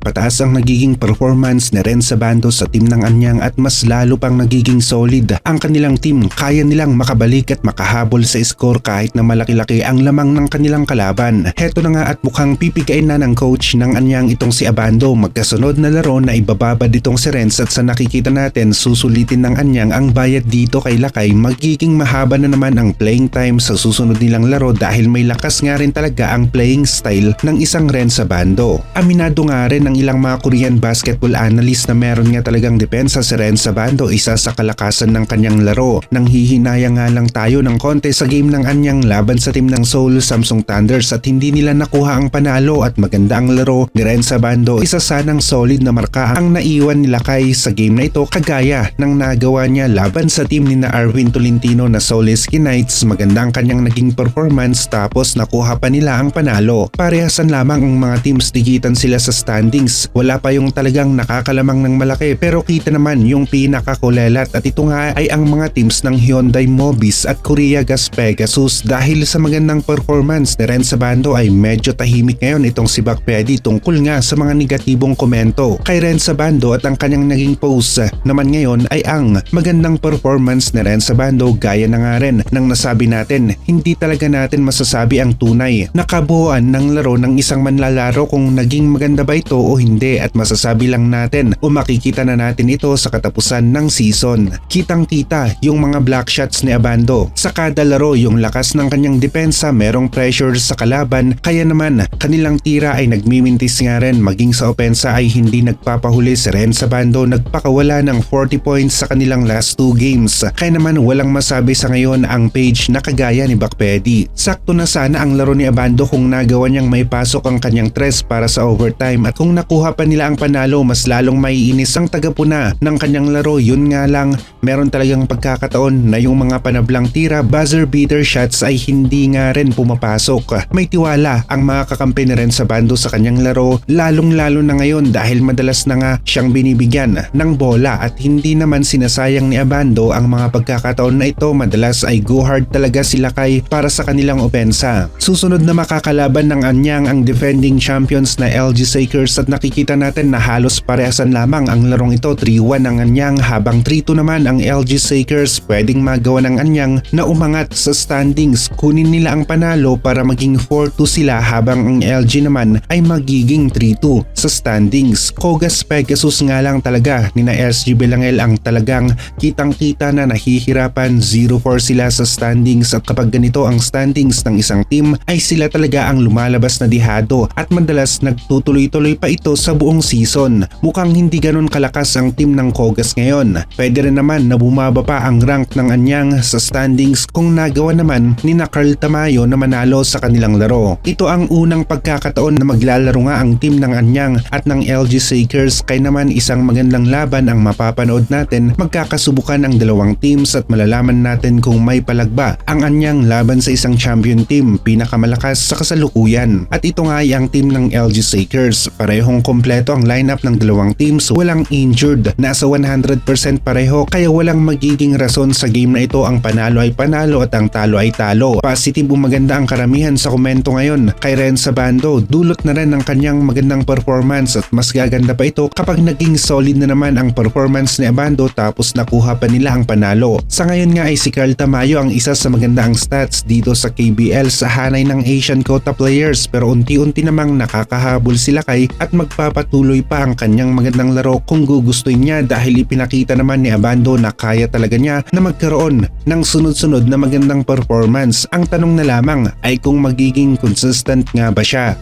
pataas ang nagiging performance ni Renz Abando sa team ng Anyang at mas lalo pang nagiging solid ang kanilang team. Kaya nilang makabalik at makahabol sa score kahit na malaki-laki ang lamang ng kanilang kalaban. Heto na nga at mukhang pipigain na ng coach ng Anyang itong si Abando. Magkasunod na laro na ibababad itong si Renz at sa nakikita natin susulitin ng Anyang ang bayad dito kay Lakay. Magiging mahaba na naman ang playing time sa susunod nilang laro dahil may lakas nga rin talaga ang playing style ng isang Renz Abando. Aminado nga rin ng ilang mga Korean basketball analyst na meron nga talagang depensa si Renz Abando, isa sa kalakasan ng kanyang laro. Nang hihinaya nga lang tayo ng konti sa game ng Anyang laban sa team ng Seoul Samsung Thunders at hindi nila nakuha ang panalo at maganda ang laro ni Renz Abando. Isa sanang solid na marka ang naiwan ni Lakay sa game na ito kagaya ng nagawa niya laban sa team ni na Arvin Tolentino na Seoul SK Knights. Maganda ang kanyang naging performance tapos nakuha pa nila ang panalo. Parehasan lamang ang mga teams, dikitan sila sa standings. Wala pa yung talagang nakakalamang ng malaki pero kita naman yung pinakakulelat at ito nga ay ang mga teams ng Hyundai Mobis at Korea Gas Pegasus. Dahil sa magandang performance ni Renz Abando ay medyo tahimik ngayon itong si Bakpedi tungkol nga sa mga negatibong komento kay Renz Abando at ang kanyang naging post naman ngayon ay ang magandang performance ni Renz Abando. Gaya na nga rin ng nasabi natin, hindi talaga natin masasabi ang tunay na kabuuan ng laro ng isang manlalaro kung naging maganda ba ito o hindi at masasabi lang natin o makikita na natin ito sa katapusan ng season. Kitang-kita yung mga block shots ni Abando sa kada laro, yung lakas ng kanyang depensa, merong pressure sa kalaban kaya naman kanilang tira ay nagmimintis nga rin. Maging sa opensa ay hindi nagpapahuli si Renz Abando, nagpakawala ng 40 points sa kanilang last 2 games. Kaya naman walang masabi sa ngayon ang page na kagaya ni Bakpedi. Sakto na sana ang laro ni Abando kung nagawa niyang may pasok ang kanyang tres para sa overtime at kung nakuha pa nila ang panalo mas lalong maiinis ang tagapuna ng kanyang laro. Yun nga lang, meron talagang pagkakataon na yung mga panablang tira, buzzer beater shots ay hindi nga rin pumapasok. May tiwala ang mga kakampi ni Renz Abando sa kanyang laro, lalong-lalo na ngayon dahil madalas na nga siyang binibigyan ng bola at hindi naman sinasayang ni Abando ang mga pagkakataon na ito. Madalas ay go hard talaga sila kay para sa kanilang opensa. Susunod na makakalaban ng Anyang ang defending champions na LG Sakers at nakikita natin na halos parehasan lamang ang larong ito. 3-1 ang Anyang habang 3-2 naman ang LG Sakers. Pwedeng magawa ng Anyang na umangat sa standings, kunin nila ang panalo para maging 4-2 sila habang ang LG naman ay magiging 3-2 sa standings. Kogas Pegasus nga lang talaga ni na SG Belangel ang talagang kitang-kita na nahihirapan. 0-4 sila sa standings at kapag ganito ang standings ng isang team ay sila talaga ang lumalabas na dihado at madalas nagtutuloy-tuloy pa ito sa buong season. Mukhang hindi ganun kalakas ang team ng Kogas ngayon. Pwede rin naman na bumaba pa ang rank ng Anyang sa standings kung nagawa naman ni na Carl Tamayo na manalo sa kanilang laro. Ito ang unang pagkakataon na maglalaro nga ang team ng Anyang at ng LG Sakers kaya naman isang magandang laban ang mapapanood natin. Magkakasubukan ang dalawang teams at malalaman natin kung may palagba ang Anyang laban sa isang champion team, pinakamalakas sa kasalukuyan. At ito nga ay ang team ng LG Sakers. Parehong kompleto ang lineup ng dalawang teams, walang injured, nasa 100% pareho kaya walang magiging rason sa game na ito. Ang panalo ay panalo at ang talo ay talo. Positive o maganda ang karamihan sa komento ngayon kay Renz Abando. Dulot na rin ang kanyang magandang performance at mas gaganda pa ito kapag naging solid na naman ang performance ni Abando tapos nakuha pa nila ang panalo. Sa ngayon nga ay si Carl Tamayo ang isa sa magandang stats dito sa KBL sa hanay ng Asian Quota players pero unti-unti namang nakakahabol sila kay at magpapatuloy pa ang kanyang magandang laro kung gugustuhin niya dahil ipinakita naman ni Abando na kaya talaga niya na magkaroon ng sunod-sunod na magandang performance. Ang tanong na lamang ay kung magiging consistent nga ba siya.